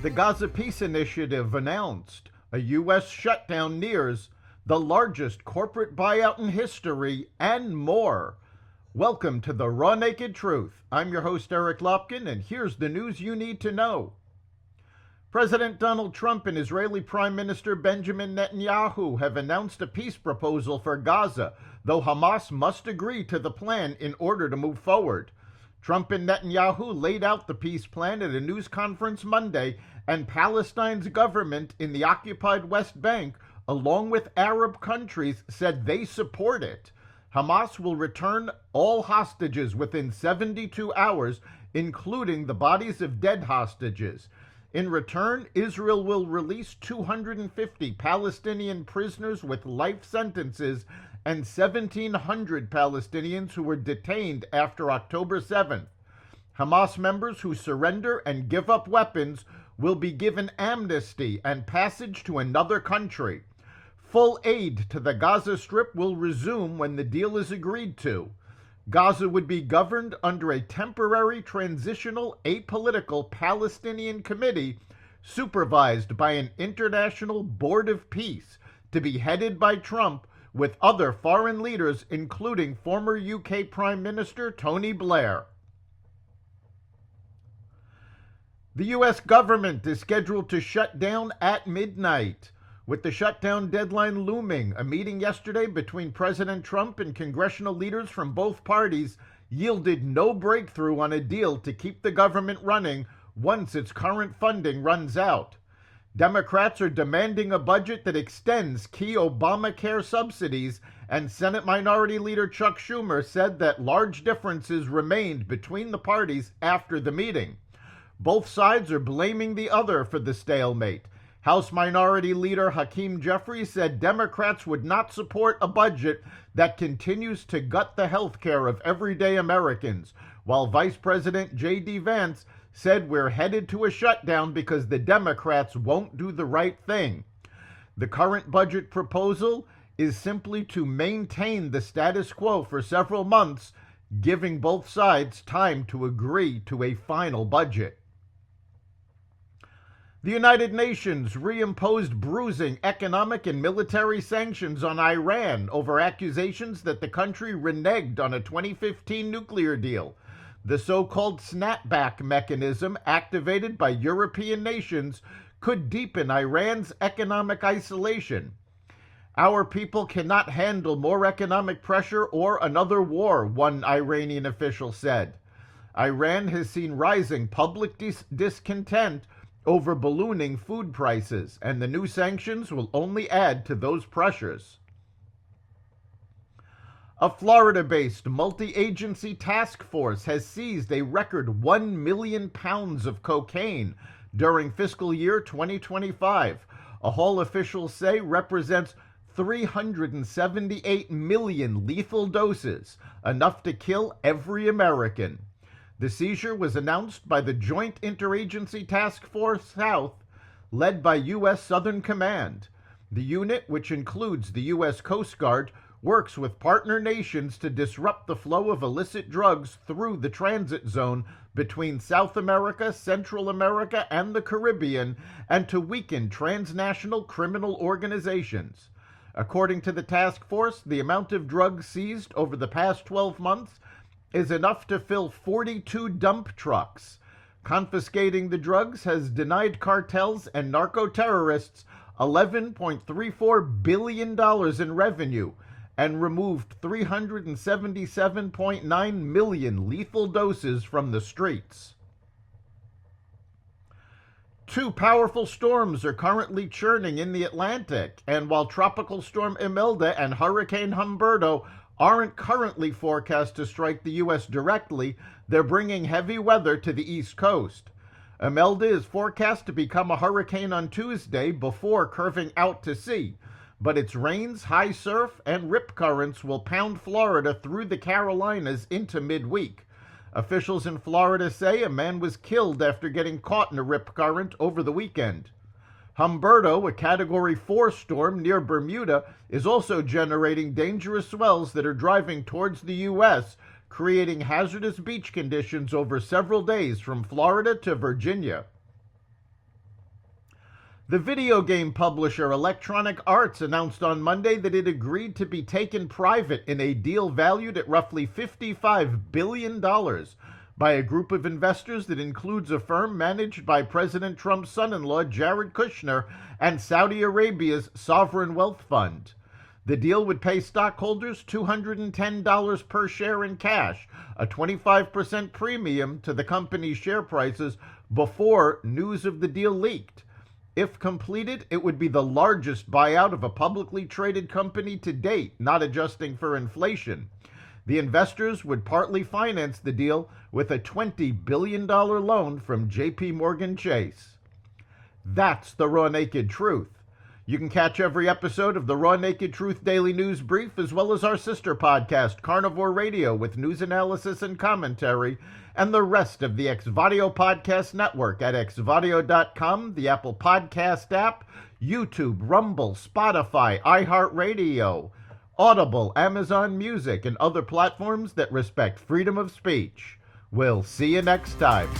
The Gaza Peace Initiative announced a U.S. shutdown nears, the largest corporate buyout in history, and more. Welcome to the Raw Naked Truth. I'm your host, Eric Lopkin, and here's the news you need to know. President Donald Trump and Israeli Prime Minister Benjamin Netanyahu have announced a peace proposal for Gaza, though Hamas must agree to the plan in order to move forward. Trump and Netanyahu laid out the peace plan at a news conference Monday, and Palestine's government in the occupied West Bank, along with Arab countries, said they support it. Hamas will return all hostages within 72 hours, including the bodies of dead hostages. In return, Israel will release 250 Palestinian prisoners with life sentences and 1,700 Palestinians who were detained after October 7th. Hamas members who surrender and give up weapons will be given amnesty and passage to another country. Full aid to the Gaza Strip will resume when the deal is agreed to. Gaza would be governed under a temporary, transitional, apolitical Palestinian committee supervised by an international board of peace to be headed by Trump, with other foreign leaders, including former UK Prime Minister Tony Blair. The U.S. government is scheduled to shut down at midnight. With the shutdown deadline looming, a meeting yesterday between President Trump and congressional leaders from both parties yielded no breakthrough on a deal to keep the government running once its current funding runs out. Democrats are demanding a budget that extends key Obamacare subsidies, and Senate Minority Leader Chuck Schumer said that large differences remained between the parties after the meeting. Both sides are blaming the other for the stalemate. House Minority Leader Hakeem Jeffries said Democrats would not support a budget that continues to gut the health care of everyday Americans, while Vice President J.D. Vance said we're headed to a shutdown because the Democrats won't do the right thing. The current budget proposal is simply to maintain the status quo for several months, giving both sides time to agree to a final budget. The United Nations reimposed bruising economic and military sanctions on Iran over accusations that the country reneged on a 2015 nuclear deal. The so-called snapback mechanism activated by European nations could deepen Iran's economic isolation. Our people cannot handle more economic pressure or another war, one Iranian official said. Iran has seen rising public discontent over ballooning food prices, and the new sanctions will only add to those pressures. A Florida-based multi-agency task force has seized a record 1 million pounds of cocaine during fiscal year 2025. A haul officials say represents 378 million lethal doses, enough to kill every American. The seizure was announced by the Joint Interagency Task Force South, led by U.S. Southern Command. The unit, which includes the U.S. Coast Guard, works with partner nations to disrupt the flow of illicit drugs through the transit zone between South America, Central America, and the Caribbean, and to weaken transnational criminal organizations. According to the task force, the amount of drugs seized over the past 12 months is enough to fill 42 dump trucks. Confiscating the drugs has denied cartels and narco-terrorists $11.34 billion in revenue and removed 377.9 million lethal doses from the streets. Two powerful storms are currently churning in the Atlantic, and while Tropical Storm Imelda and Hurricane Humberto aren't currently forecast to strike the U.S. directly, they're bringing heavy weather to the East Coast. Imelda is forecast to become a hurricane on Tuesday before curving out to sea, but its rains, high surf, and rip currents will pound Florida through the Carolinas into midweek. Officials in Florida say a man was killed after getting caught in a rip current over the weekend. Humberto, a Category 4 storm near Bermuda, is also generating dangerous swells that are driving towards the U.S., creating hazardous beach conditions over several days from Florida to Virginia. The video game publisher Electronic Arts announced on Monday that it agreed to be taken private in a deal valued at roughly $55 billion by a group of investors that includes a firm managed by President Trump's son-in-law Jared Kushner and Saudi Arabia's sovereign wealth fund. The deal would pay stockholders $210 per share in cash, a 25% premium to the company's share prices before news of the deal leaked. If completed, it would be the largest buyout of a publicly traded company to date, not adjusting for inflation. The investors would partly finance the deal with a $20 billion loan from J.P. Morgan Chase. That's the Raw Naked Truth. You can catch every episode of the Raw Naked Truth Daily News Brief, as well as our sister podcast, Carnivore Radio, with news analysis and commentary, and the rest of the Xvadio Podcast Network at xvadio.com, the Apple Podcast app, YouTube, Rumble, Spotify, iHeartRadio, Audible, Amazon Music, and other platforms that respect freedom of speech. We'll see you next time.